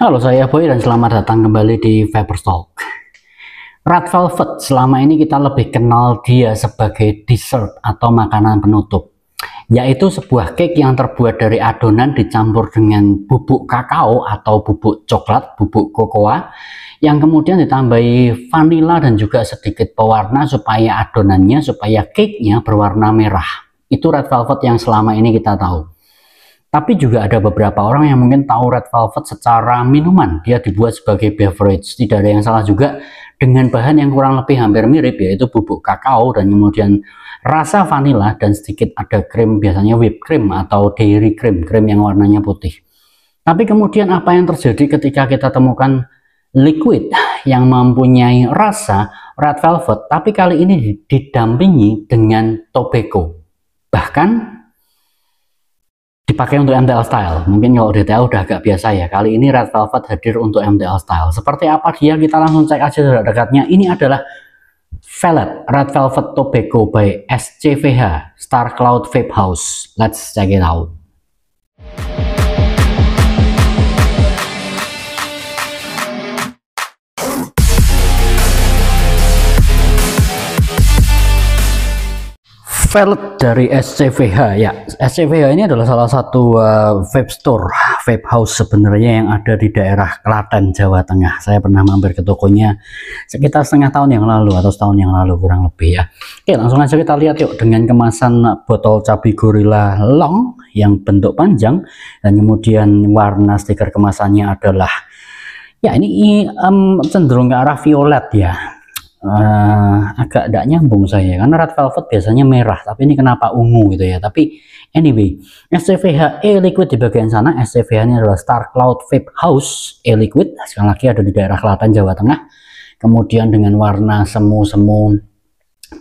Halo, saya Boy dan selamat datang kembali di Faberstalk. Red Velvet, selama ini kita lebih kenal dia sebagai dessert atau makanan penutup, yaitu sebuah cake yang terbuat dari adonan dicampur dengan bubuk kakao atau bubuk coklat, bubuk kokoa, yang kemudian ditambahi vanila dan juga sedikit pewarna supaya adonannya, supaya cake-nya berwarna merah. Itu Red Velvet yang selama ini kita tahu. Tapi juga ada beberapa orang yang mungkin tahu Red Velvet secara minuman. Dia dibuat sebagai beverage. Tidak ada yang salah juga dengan bahan yang kurang lebih hampir mirip, yaitu bubuk kakao dan kemudian rasa vanila dan sedikit ada krim, biasanya whipped cream atau dairy cream, krim yang warnanya putih. Tapi kemudian apa yang terjadi ketika kita temukan liquid yang mempunyai rasa Red Velvet, tapi kali ini didampingi dengan tobacco. Bahkan dipakai untuk MTL style. Mungkin kalau DTL udah agak biasa ya. Kali ini Red Velvet hadir untuk MTL style. Seperti apa dia? Kita langsung cek aja dekat-dekatnya. Ini adalah Velvet Red Velvet Tobacco by SCVH Star Cloud Vape House. Let's check it out. Velvet dari SCVH ya. SCVH ini adalah salah satu vape store, vape house sebenarnya yang ada di daerah Klaten, Jawa Tengah. Saya pernah mampir ke tokonya sekitar setengah tahun yang lalu atau setahun yang lalu kurang lebih ya. Oke, langsung aja kita lihat yuk dengan kemasan botol cabai gorilla long yang bentuk panjang dan kemudian warna stiker kemasannya adalah ya ini cenderung ke arah violet ya. Agak tidak nyambung saya karena Red Velvet biasanya merah, tapi ini kenapa ungu gitu ya. Tapi anyway, SCVH e-liquid di bagian sana. SCVH ini adalah Star Cloud Vape House e-liquid, sekali lagi ada di daerah Klaten, Jawa Tengah. Kemudian dengan warna semu-semu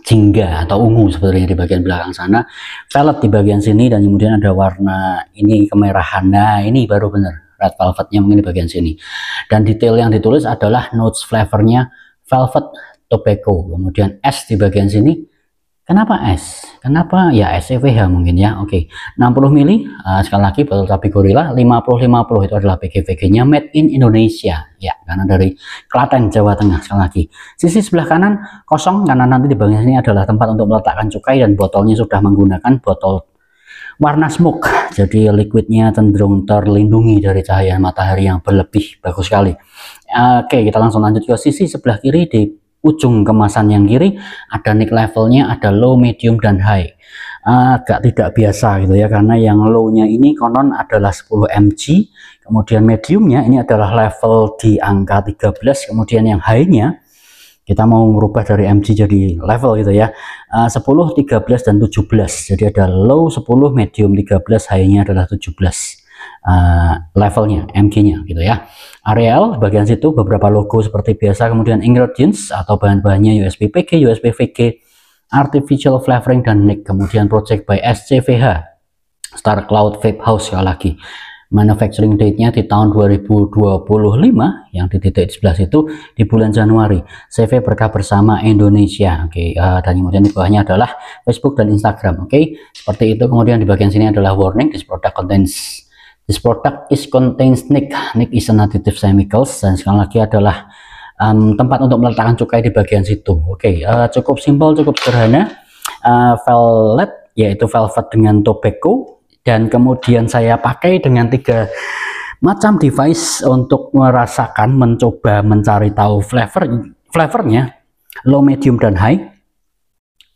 jingga atau ungu sebenarnya di bagian belakang sana, violet di bagian sini, dan kemudian ada warna ini kemerahan. Nah ini baru bener Red Velvetnya mungkin di bagian sini, dan detail yang ditulis adalah notes flavornya velvet tobacco, kemudian S di bagian sini. Kenapa S? Kenapa ya SCVH mungkin ya. Oke, 60 ml sekali lagi botol cabai gorilla 50-50 itu adalah PGVG-nya made in Indonesia ya, karena dari Klaten, Jawa Tengah. Sekali lagi, sisi sebelah kanan kosong karena nanti di bagian sini adalah tempat untuk meletakkan cukai, dan botolnya sudah menggunakan botol warna smoke, jadi liquidnya cenderung terlindungi dari cahaya matahari yang berlebih. Bagus sekali. Oke, kita langsung lanjut ke sisi sebelah kiri. Di ujung kemasan yang kiri ada nick levelnya, ada low, medium, dan high. Agak tidak biasa gitu ya, karena yang low-nya ini konon adalah 10 mg, kemudian mediumnya ini adalah level di angka 13, kemudian yang high-nya kita mau merubah dari mg jadi level gitu ya, 10, 13, dan 17. Jadi ada low 10, medium 13, high-nya adalah 17 levelnya, mg-nya gitu ya. Areal bagian situ beberapa logo seperti biasa, kemudian ingredients atau bahan-bahannya USB PG, USB VG, artificial flavoring, dan nick. Kemudian project by SCVH Star Cloud Vape House. Sekali lagi, manufacturing date-nya di tahun 2025, yang di titik di sebelah situ di bulan Januari. CV Berkah Bersama Indonesia. Oke, dan kemudian di bawahnya adalah Facebook dan Instagram. Oke, seperti itu. Kemudian di bagian sini adalah warning, this product contains nick is an additive chemicals, dan sekali lagi adalah tempat untuk meletakkan cukai di bagian situ. Oke, cukup simpel, cukup sederhana. Velvet yaitu velvet dengan tobacco, dan kemudian saya pakai dengan 3 macam device untuk merasakan, mencoba mencari tahu flavornya low, medium, dan high.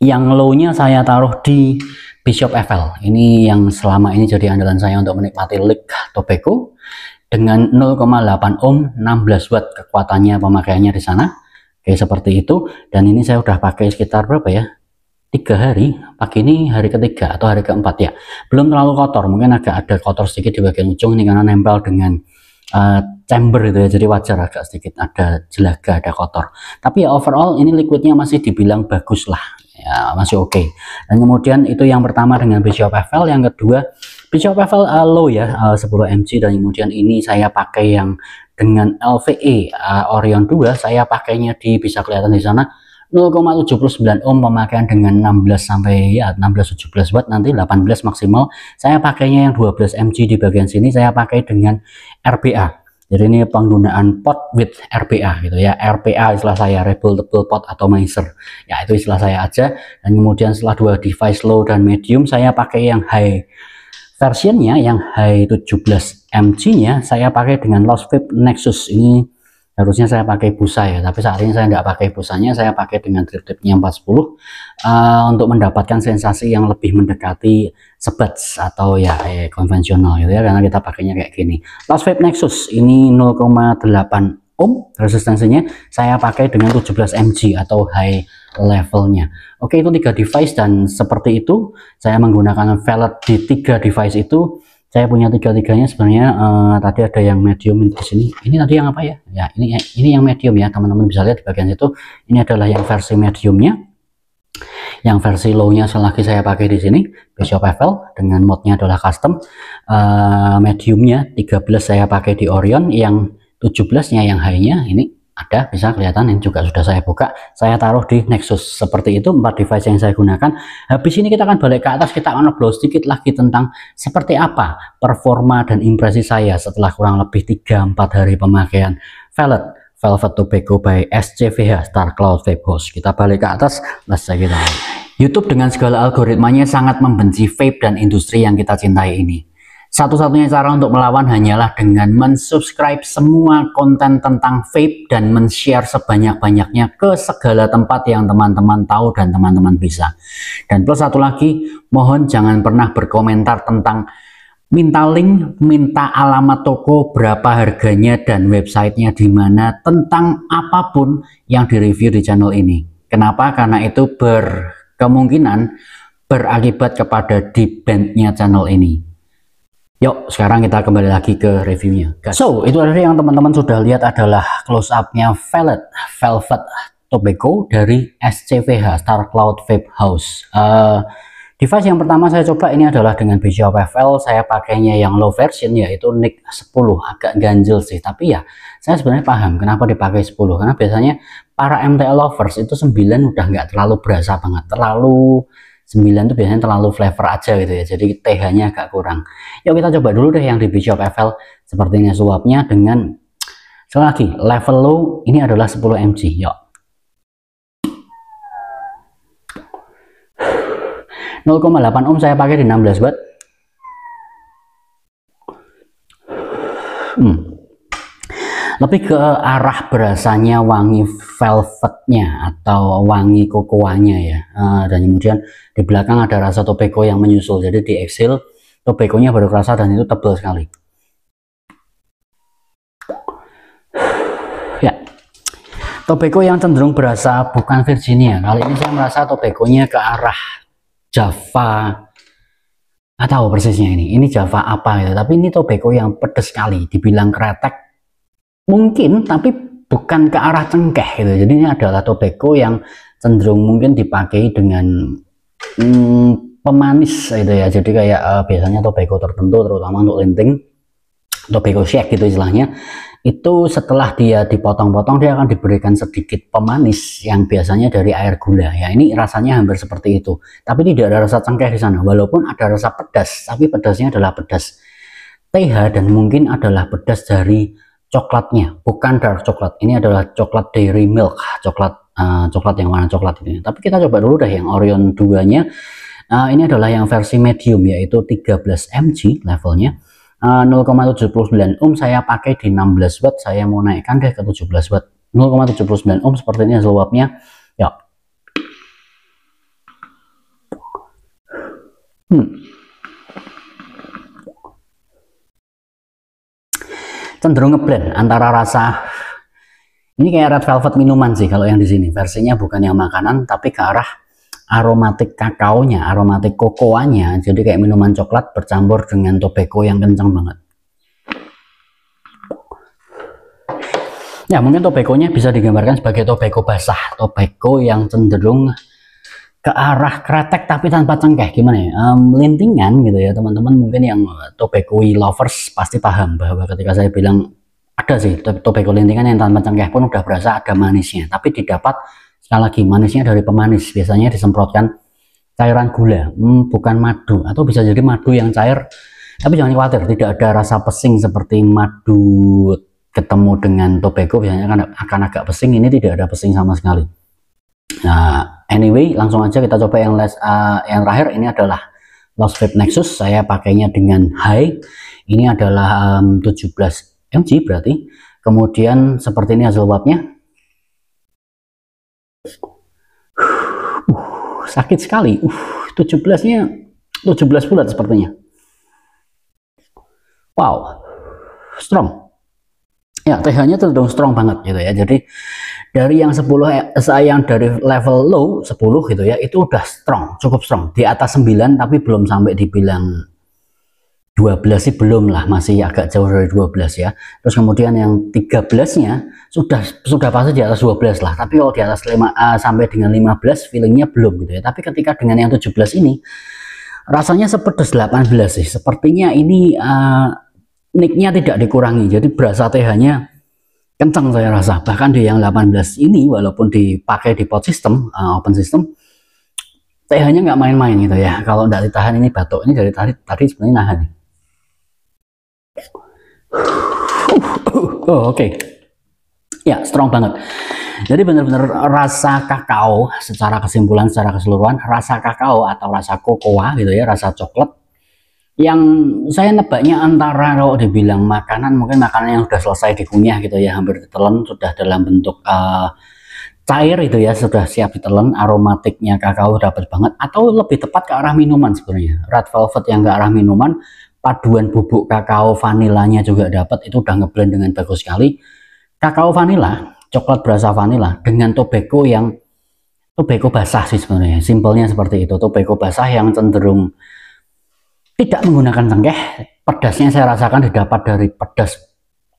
Yang low-nya saya taruh di Bishop FL. Ini yang selama ini jadi andalan saya untuk menikmati lick tobacco dengan 0,8 ohm, 16 watt kekuatannya pemakaiannya di sana. Oke, seperti itu. Dan ini saya udah pakai sekitar berapa ya? 3 hari. Pagi ini hari ketiga atau hari keempat ya. Belum terlalu kotor, mungkin agak ada kotor sedikit di bagian ujung ini karena nempel dengan chamber itu ya, jadi wajar agak sedikit ada jelaga, ada kotor. Tapi ya overall ini liquidnya masih dibilang bagus lah ya, masih oke. Dan kemudian itu yang pertama dengan Bishop FL. Yang kedua Bishop FL low ya, 10 mg, dan kemudian ini saya pakai yang dengan LVE Orion 2. Saya pakainya di, bisa kelihatan di sana, 0,79 ohm pemakaian dengan 16 sampai ya 16-17 watt, nanti 18 maksimal. Saya pakainya yang 12 mg di bagian sini, saya pakai dengan RBA Jadi ini penggunaan pot with RPA gitu ya. RPA istilah saya, rebuildable pot atomizer. Ya itu istilah saya aja. Dan kemudian setelah dua device low dan medium, saya pakai yang high versionnya, yang high 17 mg nya saya pakai dengan Lost Vape Nexus. Ini harusnya saya pakai busa ya, tapi saat ini saya tidak pakai busanya, saya pakai dengan trip tipnya 40 untuk mendapatkan sensasi yang lebih mendekati sebuds atau ya konvensional gitu ya, karena kita pakainya kayak gini. Lost Vape Nexus ini 0,8 ohm resistensinya, saya pakai dengan 17 mg atau high levelnya. Oke, itu 3 device, dan seperti itu saya menggunakan velg di 3 device itu. Saya punya tiga-tiganya sebenarnya. Tadi ada yang medium di sini. Ini tadi yang apa ya? Ya ini yang medium ya, teman-teman bisa lihat di bagian situ. Ini adalah yang versi mediumnya. Yang versi low-nya selagi saya pakai di sini Bishop FL dengan modnya adalah custom. Mediumnya 13 saya pakai di Orion, yang 17-nya yang high-nya ini ada, bisa kelihatan, ini juga sudah saya buka, saya taruh di Nexus. Seperti itu 4 device yang saya gunakan. Habis ini kita akan balik ke atas, kita akan ngobrol sedikit lagi tentang seperti apa performa dan impresi saya setelah kurang lebih 3-4 hari pemakaian Velvet Tobacco by SCVH Star Cloud Vape House. Kita balik ke atas, let's check it out. YouTube dengan segala algoritmanya sangat membenci vape dan industri yang kita cintai ini. Satu-satunya cara untuk melawan hanyalah dengan mensubscribe semua konten tentang vape dan men-share sebanyak-banyaknya ke segala tempat yang teman-teman tahu dan teman-teman bisa. Dan plus satu lagi, mohon jangan pernah berkomentar tentang minta link, minta alamat toko, berapa harganya, dan websitenya di mana, tentang apapun yang direview di channel ini. Kenapa? Karena itu berkemungkinan berakibat kepada di-ban-nya channel ini. Yuk, sekarang kita kembali lagi ke reviewnya. So, itu tadi yang teman-teman sudah lihat adalah close up-nya Velvet Tobacco dari SCVH Star Cloud Vape House. Device yang pertama saya coba ini adalah dengan Bishop FL. Saya pakainya yang low version, yaitu NIC 10. Agak ganjel sih, tapi ya saya sebenarnya paham kenapa dipakai 10. Karena biasanya para MTL lovers itu 9 udah nggak terlalu berasa banget. 9 itu biasanya terlalu flavor aja gitu ya, jadi TH-nya agak kurang. Yuk kita coba dulu deh yang di Bishop FL. Sepertinya suapnya dengan, sekali lagi, level low ini adalah 10 mg. Yuk, 0,8 ohm saya pakai di 16 watt. Lebih ke arah berasanya wangi velvetnya atau wangi kokoanya ya. Dan kemudian di belakang ada rasa tobacco yang menyusul, jadi di exhale tobacconya baru kerasa dan itu tebal sekali ya. Tobacco yang cenderung berasa bukan Virginia, kali ini saya merasa tobacconya ke arah Java. Nggak tahu persisnya ini Java apa gitu, tapi ini tobacco yang pedes sekali. Dibilang kretek mungkin, tapi bukan ke arah cengkeh gitu. Jadi ini adalah tobacco yang cenderung mungkin dipakai dengan pemanis gitu ya. Jadi kayak biasanya tobacco tertentu, terutama untuk linting, tobacco shake gitu istilahnya, itu setelah dia dipotong-potong dia akan diberikan sedikit pemanis yang biasanya dari air gula ya. Ini rasanya hampir seperti itu, tapi tidak ada rasa cengkeh di sana. Walaupun ada rasa pedas, tapi pedasnya adalah pedas TH dan mungkin adalah pedas dari coklatnya, bukan dark coklat. Ini adalah coklat dairy milk, coklat yang warna coklat ini. Tapi kita coba dulu deh yang Orion 2-nya. Ini adalah yang versi medium, yaitu 13 mg levelnya. 0,79 ohm saya pakai di 16 watt. Saya mau naikkan deh ke 17 watt. 0,79 ohm seperti ini seluapnya. Ya. Cenderung ngeblend antara rasa, ini kayak red velvet minuman sih kalau yang di sini. Versinya bukan yang makanan, tapi ke arah aromatik kakaonya, aromatik kokoanya. Jadi kayak minuman coklat bercampur dengan tobacco yang kencang banget. Ya mungkin tobacconya bisa digambarkan sebagai tobacco basah, tobacco yang cenderung ke arah kretek tapi tanpa cengkeh. Gimana ya, lintingan gitu ya teman-teman. Mungkin yang tobacco lovers pasti paham bahwa ketika saya bilang ada sih tobacco lintingan yang tanpa cengkeh pun udah berasa ada manisnya, tapi didapat sekali lagi manisnya dari pemanis. Biasanya disemprotkan cairan gula, bukan madu, atau bisa jadi madu yang cair. Tapi jangan khawatir, tidak ada rasa pesing seperti madu ketemu dengan tobacco biasanya akan agak pesing. Ini tidak ada pesing sama sekali. Nah, anyway, langsung aja kita coba yang terakhir. Ini adalah Lost Vape Nexus. Saya pakainya dengan high. Ini adalah 17 mg berarti. Kemudian seperti ini hasil uapnya. Sakit sekali. 17-nya 17 bulat sepertinya. Wow, strong. Ya, TH-nya cenderung strong banget gitu ya. Jadi dari yang 10 yang dari level low 10 gitu ya, itu udah strong, cukup strong. Di atas 9 tapi belum sampai dibilang 12 sih, belum lah, masih agak jauh dari 12 ya. Terus kemudian yang 13-nya sudah pasti di atas 12 lah. Tapi kalau di atas 5 sampai dengan 15 feelingnya belum gitu ya. Tapi ketika dengan yang 17 ini rasanya sepedes 18 sih. Sepertinya ini nicknya tidak dikurangi, jadi berasa TH-nya kencang saya rasa. Bahkan di yang 18 ini walaupun dipakai di pot system, open system, TH-nya nggak main-main gitu ya. Kalau nggak ditahan ini batuk, ini dari tadi sebenarnya nahan. Oh, oke. Ya, strong banget. Jadi benar-benar rasa kakao, secara kesimpulan, secara keseluruhan, rasa kakao atau rasa kokoa gitu ya, rasa coklat, yang saya nebaknya antara kalau dibilang makanan, mungkin makanan yang sudah selesai dikunyah gitu ya, hampir ditelan, sudah dalam bentuk cair itu ya, sudah siap ditelan, aromatiknya kakao dapat banget, atau lebih tepat ke arah minuman sebenarnya. Red Velvet yang ke arah minuman, paduan bubuk kakao vanilanya juga dapat, itu udah ngeblend dengan bagus sekali. Kakao vanila, coklat berasa vanila dengan tobacco yang tobacco basah sih sebenarnya, simpelnya seperti itu. Tobacco basah yang cenderung tidak menggunakan cengkeh. Pedasnya saya rasakan didapat dari pedas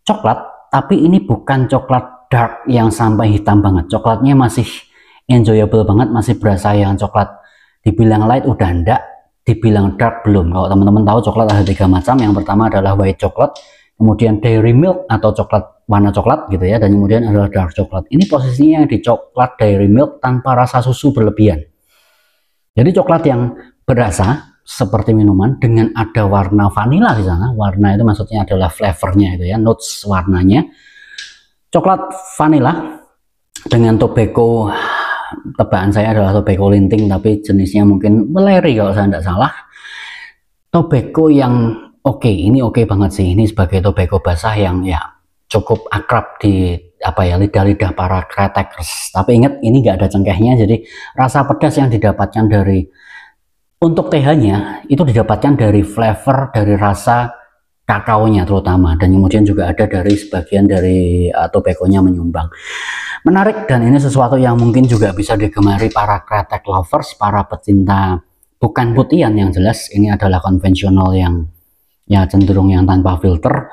coklat, tapi ini bukan coklat dark yang sampai hitam banget. Coklatnya masih enjoyable banget, masih berasa yang coklat. Dibilang light udah enggak, dibilang dark belum. Kalau teman-teman tahu coklat ada 3 macam. Yang pertama adalah white coklat, kemudian dairy milk atau coklat warna coklat gitu ya, dan kemudian adalah dark coklat. Ini posisinya yang di coklat dairy milk tanpa rasa susu berlebihan. Jadi coklat yang berasa seperti minuman dengan ada warna vanila di sana. Warna itu maksudnya adalah flavornya itu ya, notes warnanya. Coklat vanila dengan tobacco, tebakan saya adalah tobacco linting, tapi jenisnya mungkin meleri kalau saya tidak salah. Tobacco yang oke, ini oke banget sih. Ini sebagai tobacco basah yang ya cukup akrab di lidah-lidah para kretekers. Tapi ingat, ini nggak ada cengkehnya, jadi rasa pedas yang didapatkan dari untuk TH-nya itu didapatkan dari flavor, dari rasa kakaonya terutama, dan kemudian juga ada dari sebagian dari tobacco-nya menyumbang. Menarik, dan ini sesuatu yang mungkin juga bisa digemari para kretek lovers, para pecinta bukan putihan yang jelas. Ini adalah konvensional yang ya cenderung yang tanpa filter,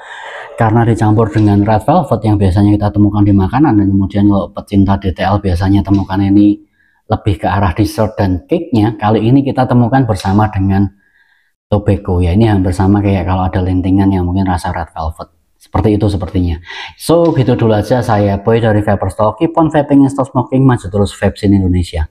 karena dicampur dengan red velvet yang biasanya kita temukan di makanan, dan kemudian kalau pecinta DTL biasanya temukan ini lebih ke arah dessert dan cake-nya. Kali ini kita temukan bersama dengan tobacco ya, ini hampir sama kayak kalau ada lintingan yang mungkin rasa red velvet, seperti itu sepertinya. So gitu dulu aja, saya Boy dari Vaper Stall. Keep on vaping and stop smoking, maju terus vape scene Indonesia.